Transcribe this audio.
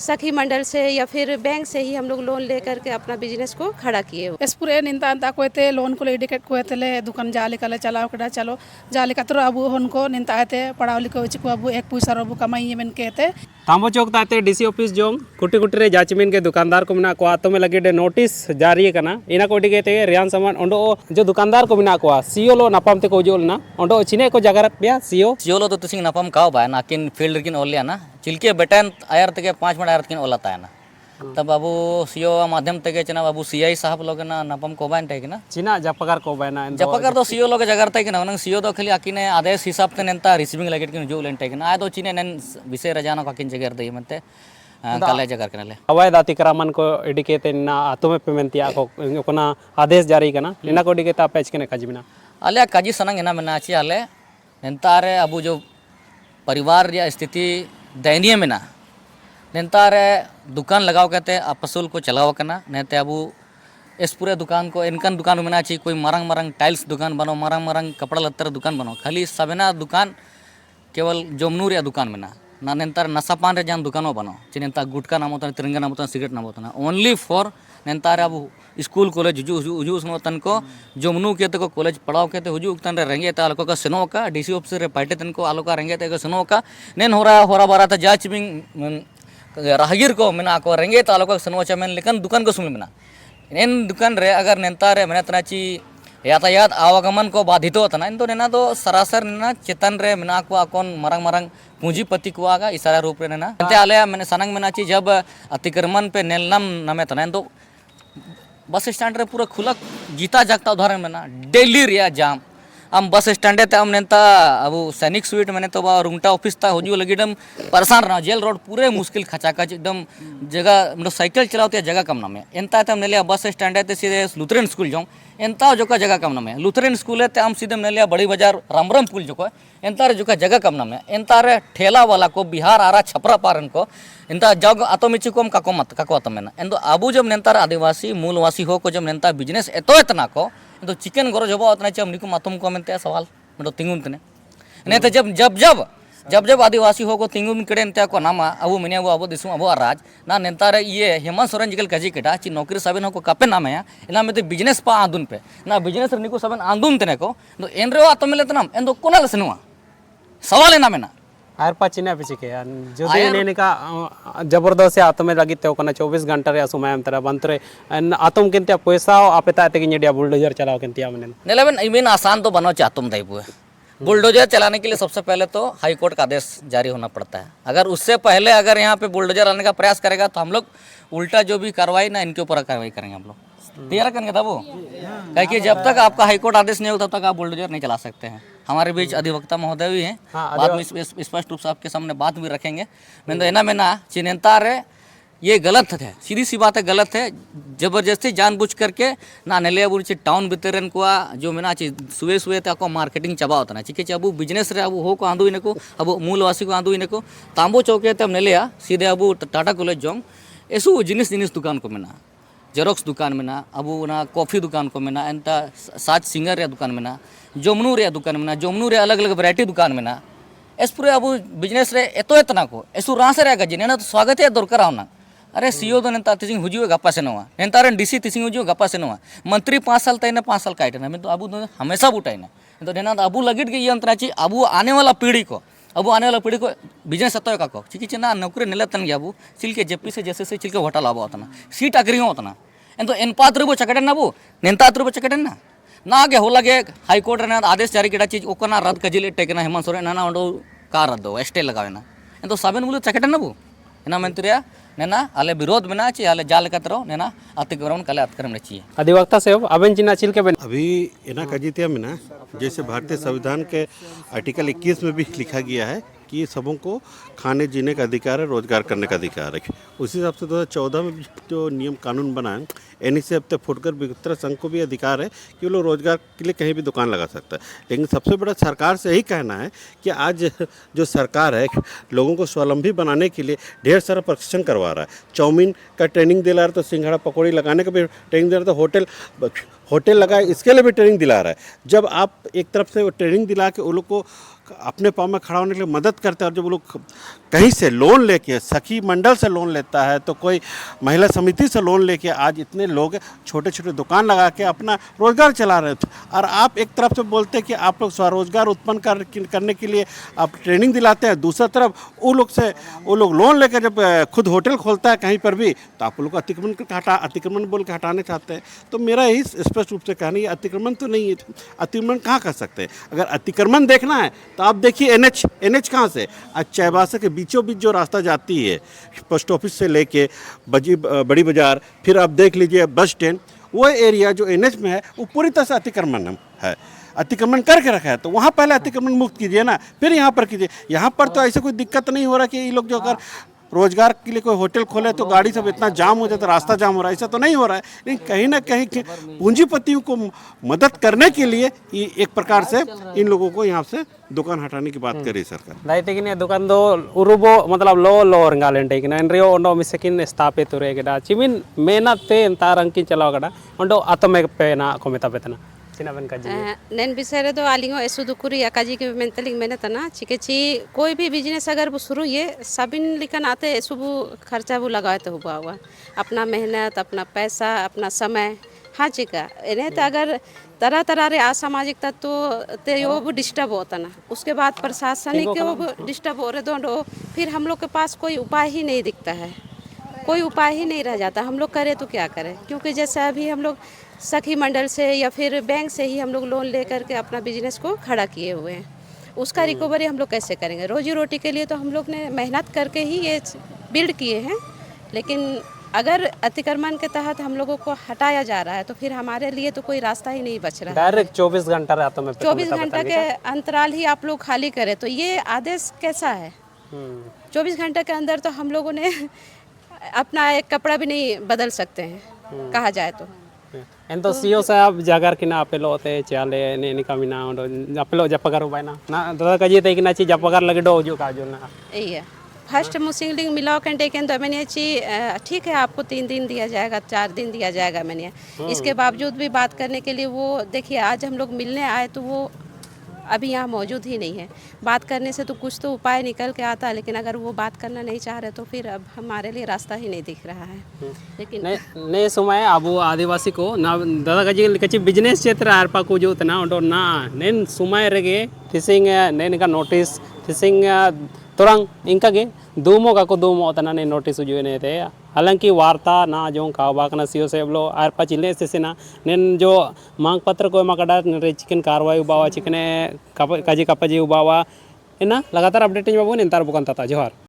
सखी मंडल से या फिर बैंक से ही हम लोग लोन लेकर के अपना बिजनेस को खड़ा किए। एसपुरे निंता अंता कोते लोन को इडिकेट कोते दुकान जाली का चलाव कड़ा चलो जाली का तो अबू उनको निंता आते पढ़ाव लिखो चिको अबू एक पैसा अबू कमाई मेन कहते तांबो चौक ताते डीसी ऑफिस जोंग कुटी कुटी रे जाचमिन के दुकानदार को मिना को आतो में लगे डे नोटिस जारी करना इना को डिगे ते रियान सामान ओंडो जो दुकानदार को मिना को सीओ लो नापाम ते को जोल ना ओंडो चिने को जगह पे सीओ लो तो तुसिंग नापाम काव बा ना किन फील्ड किन ओलिया ना चिलके बेटन आयर तक 5 मिनट आयर किन ओलाता है ना तब बाबू सीओ माध्यम तक चना बाबू सीआई साहब लोग ना नापम को बाइन टे ना चिना जपकार को बायना जपकार तो सीओ लोग जगह तक ना उनंग सीओ तो खाली आकिने आदेश हिसाब ते नेंता रिसीविंग लगे किन जो लेन टे ना आय तो चिने नेन विषय रजाना का किन जगह दई मनते काले जगह कनले अवैध अतिक्रमण को इडिकेते ना आतो में पेमेंट या को कोना आदेश जारी करना इना को डिकेता पेज के काजिबिना आले काजी सनंग ना मना ची आले नेंतारे अबू जो परिवार या स्थिति दयनीय में ना नेंतारे दुकान लगाओ कहते अपसूल को चलाओ करना नेते अबू इस पूरे दुकान को इनकन दुकान में चाहिए कोई मरंग मरंग टाइल्स दुकान बनो मरंग मरंग कपड़ा लत्तर दुकान बनो खाली सबना दुकान केवल जमनूर या दुकान में ना नेंतार नशापान रे जान दुकानों बनो चे नेंता गुटका नाम होता तिरंगा नाम होता सिगरेट नाम होता ओनली फॉर नेंतारे अबू स्कूल कॉलेज हुजू तन को जमनू के को कॉलेज पढ़ाओ के हुजू तन रेंगे आलोक का सेनो का डीसी ऑफिस रे पार्टी तन को आलोक रेंगे को सेनो का नेन होरा बारा था जाच बिंग राहगीर को मेना को रेंगे आलोक सेनो मेन लेकिन दुकान को सुन मेना इन दुकान रे अगर नेंता रे मेना तना यातायात आवागमन को बाधित होता ना इन तो नेना तो सरासर नेना चेतन रे मेना को अकोन मरंग मरंग पूंजीपति को आगा इशारा रूप रे नेना ते आले मैंने सनंग मेना ची जब अतिक्रमण पे नेलनम नमे तना तो बस स्टैंड रे पूरा खुला जीता जागता उदाहरण में ना डेली रिया जाम हम बस स्टैंड ते हम नेता अब सैनिक स्वीट मैंने तो रुंगटा ऑफिस था हो लगी एकदम परेशान रहा जेल रोड पूरे मुश्किल खचाखच एकदम जगह मतलब साइकिल चलाते जगह कम ना में एंता हम ने लिया बस स्टैंड है सीधे लुथरन स्कूल जाऊँ एंता जो का जगह कम ना में लुथरन स्कूल है हम सीधे ने लिया बड़ी बाजार रामरम पुल जो है एंता जो का जगह कम ना में एंता ठेला वाला को बिहार आरा छपरा पारन को इंता जग आतो मिची को काको मत काको आतो में एंदो अबू जब नेंतार आदिवासी मूलवासी हो को जब नेंता बिजनेस एतो इतना को तो चिकन गरो जब उतना चम निको मातुम को मेनते सवाल मतलब तिंगुन तने ने तो जब आदिवासी हो को तिंगुन कड़े को नामा अबू मिने अबू दिसु अबू राज ना नेंतार ये हेमंत सोरेन जिकल कजी केटा ची नौकरी साबिन हो को कापे नाम है इना में बिजनेस पा आंदुन पे ना बिजनेस निको साबिन आंदुन तने को तो एन रे आतो मिले तनाम एन तो कोना लसनुआ सवाल है ना मेना आयर पाचिना पिचिके जो ने का जबरदस्त आतमे लगी ते ओकना 24 घंटा रे समय अंतरा बंतरे आतम केनते पैसा आपेता ते गिनिया बुलडोजर चलाओ केनतिया मने नेलेबन इमेन आसान तो बनो चातुम दाइबु बुलडोजर चलाने के लिए सबसे पहले तो हाई कोर्ट का आदेश जारी होना पड़ता है अगर उससे पहले अगर यहाँ पे बुलडोजर आने का प्रयास करेगा तो हम लोग उल्टा जो भी कार्रवाई ना इनके ऊपर कार्रवाई करेंगे हम लोग तैयार करेंगे तब वो क्योंकि जब तक आपका हाईकोर्ट आदेश नहीं होगा तब तक आप बुलडोजर नहीं चला सकते हैं हमारे बीच अधिवक्ता महोदय भी हैं बाद में स्पष्ट रूप से आपके सामने बात भी रखेंगे मैं ना चिनेंता रे ये गलत है सीधी सी बात है गलत है जबरदस्ती जानबूझ करके ना नेले बुरी टाउन भीतर को जो मेना सुबह सुबह तक मार्केटिंग चबा होता है चिके अब बिजनेस रे अब हो को आंदू इनको अब मूलवासी को आंदू इनको तांबो चौके तब नेले सीधे अब टाटा कॉलेज जोंग ऐसू जिनिस दुकान को मेना जेरोक्स दुकान में ना अब ना कॉफ़ी दुकान को में ना एंता साज सिंगर रे दुकान में ना जमनू रे दुकान में ना जमनू रे अलग अलग वैरायटी दुकान में ना एस पूरे अब बिजनेस रे एतो एतना को एसु रास रे गजी नेना तो स्वागत है दरकार होना अरे सीओ तो नेता तिसिंग हुजू गप्पा से नवा नेता रे डीसी तिसिंग हुजू गप्पा से नवा मंत्री 5 साल तय 5 साल काटे ना मैं तो अब हमेशा बुटाई ना तो नेना अब लगिट के ये अंतरा ची अब आने वाला पीढ़ी को बिजनेस अतो का को चिकी ना नौकरी नेले तन गया अब चिलके जेपी से जैसे से चिलके होटल आबो होतना सीट अग्री होतना एंतो एन पात्र बो चकटन ना बो नेंता त्र बो चकटन ना गे होलागे हाई कोर्ट रे आदेश जारी केटा चीज ओकना रद्द कजिले टेकना हेमंत सोरेन ना ओंडो का रद्द स्टे लगावेना एंतो साबेन बोले चकटन ना बो एना मंत्रिया नेना आले विरोध में ना ची आले जाल कतरो नेना अतिक्रमण काले अतिक्रमण चाहिए अधिवक्ता से अबेन चिना चिलके बन अभी एना कजितिया में ना जैसे भारतीय संविधान के आर्टिकल 21 में भी लिखा गया है कि सबों को खाने जीने का अधिकार है, रोजगार करने का अधिकार है। उसी हिसाब से 2014 में जो नियम कानून बना है एनईसीएफ तक फुटकर विक्रेता संघ को भी अधिकार है कि वो लोग रोजगार के लिए कहीं भी दुकान लगा सकता है। लेकिन सबसे बड़ा सरकार से यही कहना है कि आज जो सरकार है लोगों को स्वावलंबी बनाने के लिए ढेर सारा प्रशिक्षण करवा रहा है। चाउमीन का ट्रेनिंग दिला रहा है, तो सिंघाड़ा पकौड़ी लगाने का भी ट्रेनिंग दे रहा है, तो होटल लगाए इसके लिए भी ट्रेनिंग दिला रहा है। जब आप एक तरफ से ट्रेनिंग दिला के उन लोग को अपने पाँव में खड़ा होने के लिए मदद करते हैं। और जब वो लोग कहीं से लोन लेके, सखी मंडल से लोन लेता है, तो कोई महिला समिति से लोन लेके आज इतने लोग छोटे छोटे दुकान लगा के अपना रोजगार चला रहे थे। और आप एक तरफ से बोलते हैं कि आप लोग स्वरोजगार उत्पन्न करने के लिए आप ट्रेनिंग दिलाते हैं, दूसरा तरफ वो लोग लोन लेकर जब खुद होटल खोलता है कहीं पर भी, तो आप लोग अतिक्रमण बोल के हटाने चाहते हैं। तो मेरा यही स्पष्ट रूप से कहना, ये अतिक्रमण तो नहीं है। अतिक्रमण कहाँ कर सकते हैं? अगर अतिक्रमण देखना है तो आप देखिए एनएच कहाँ से, आज चाईबासा के बीचों बीच जो रास्ता जाती है पोस्ट ऑफिस से लेके बड़ी बाजार, फिर आप देख लीजिए बस स्टैंड, वो एरिया जो एनएच में है वो पूरी तरह से अतिक्रमण है, अतिक्रमण करके रखा है। तो वहाँ पहले अतिक्रमण मुक्त कीजिए ना, फिर यहाँ पर कीजिए। यहाँ पर तो ऐसे कोई दिक्कत नहीं हो रहा कि ये लोग जो अगर रोजगार के लिए कोई होटल खोले तो गाड़ी सब इतना जाम हो जाता, रास्ता जाम हो रहा है, ऐसा तो नहीं हो रहा है। लेकिन कहीं ना कहीं पूंजीपतियों को मदद करने के लिए एक प्रकार से इन लोगों को यहाँ से दुकान हटाने की बात करी सरकार। दायित्व की दुकान दो उरुबो मतलब लो रंगालेंटे की एनरियो ओंडो मिसकिन स्थापित रेगेदा चिमिन मेहनत ते तार अंकिन चलाव गड़ा ओंडो आतमे पे ना को मेता बेतना चिनाबन का जी नेन बिसरे दो आलिंगो ऐसु दुकुरी अकाजी के मेंटलिंग मैंने तना चिकेची कोई भी बिजनेस अगर वो शुरू ये सबिन लिखन आते ऐसु वो खर्चा वो लगाए तो हुआ अपना मेहनत, अपना पैसा, अपना समय, हाँ चिका इन्हें तो अगर तरह तरह रे असामाजिक तत्व ते वो डिस्टर्ब होता ना, उसके बाद प्रशासनिक के वो डिस्टर्ब हो रहे दो, फिर हम लोग के पास कोई उपाय ही नहीं दिखता है, कोई उपाय ही नहीं रह जाता। हम लोग करें तो क्या करें, क्योंकि जैसे अभी हम लोग सखी मंडल से या फिर बैंक से ही हम लोग लोन ले करके अपना बिजनेस को खड़ा किए हुए हैं, उसका रिकवरी हम लोग कैसे करेंगे? रोजी रोटी के लिए तो हम लोग ने मेहनत करके ही ये बिल्ड किए हैं, लेकिन अगर अतिक्रमण के तहत हम लोगों को हटाया जा रहा है तो फिर हमारे लिए तो कोई रास्ता ही नहीं बच रहा है। डायरेक्ट 24 घंटा रहता में 24 घंटा के अंतराल ही आप लोग खाली करें तो ये आदेश कैसा है? 24 घंटे के अंदर तो हम लोगों ने अपना एक कपड़ा भी नहीं बदल सकते हैं कहा जाए तो। एंतो सीओ साहब जागर कि ना अपेलो होते चाले ने निकामिना अपेलो जपगार उबायना ना दादा कजी ते कि ना ची जपगार लगे डो जो काजो ना यही है फर्स्ट मुसिंगलिंग मिलाओ कंटे के तो मैंने ठीक है आपको 3 दिन दिया जाएगा, 4 दिन दिया जाएगा। मैंने इसके बावजूद भी बात करने के लिए वो देखिए आज हम लोग मिलने आए तो वो अभी यहाँ मौजूद ही नहीं है। बात करने से तो कुछ तो उपाय निकल के आता है, लेकिन अगर वो बात करना नहीं चाह रहे तो फिर अब हमारे लिए रास्ता ही नहीं दिख रहा है। लेकिन ने समय अब आदिवासी को ना दादा कजी कची बिजनेस क्षेत्र आरपा को जो तना ओडो ना नेन समय रेगे थिसिंग नेन का नोटिस थिसिंग तोरंग इनका के दूमो का को दूमो तना ने नोटिस जो ने थे। हालांकि वार्ता ना जो कावबा कना सीओ से बोलो आरपा चिले से ना नेन जो मांग पत्र को मकड़ा चिकन कार्रवाई उबावा चिकने काजी कापाजी उबावा इना लगातार अपडेट बाबू निंतार बुकान तता जोहार।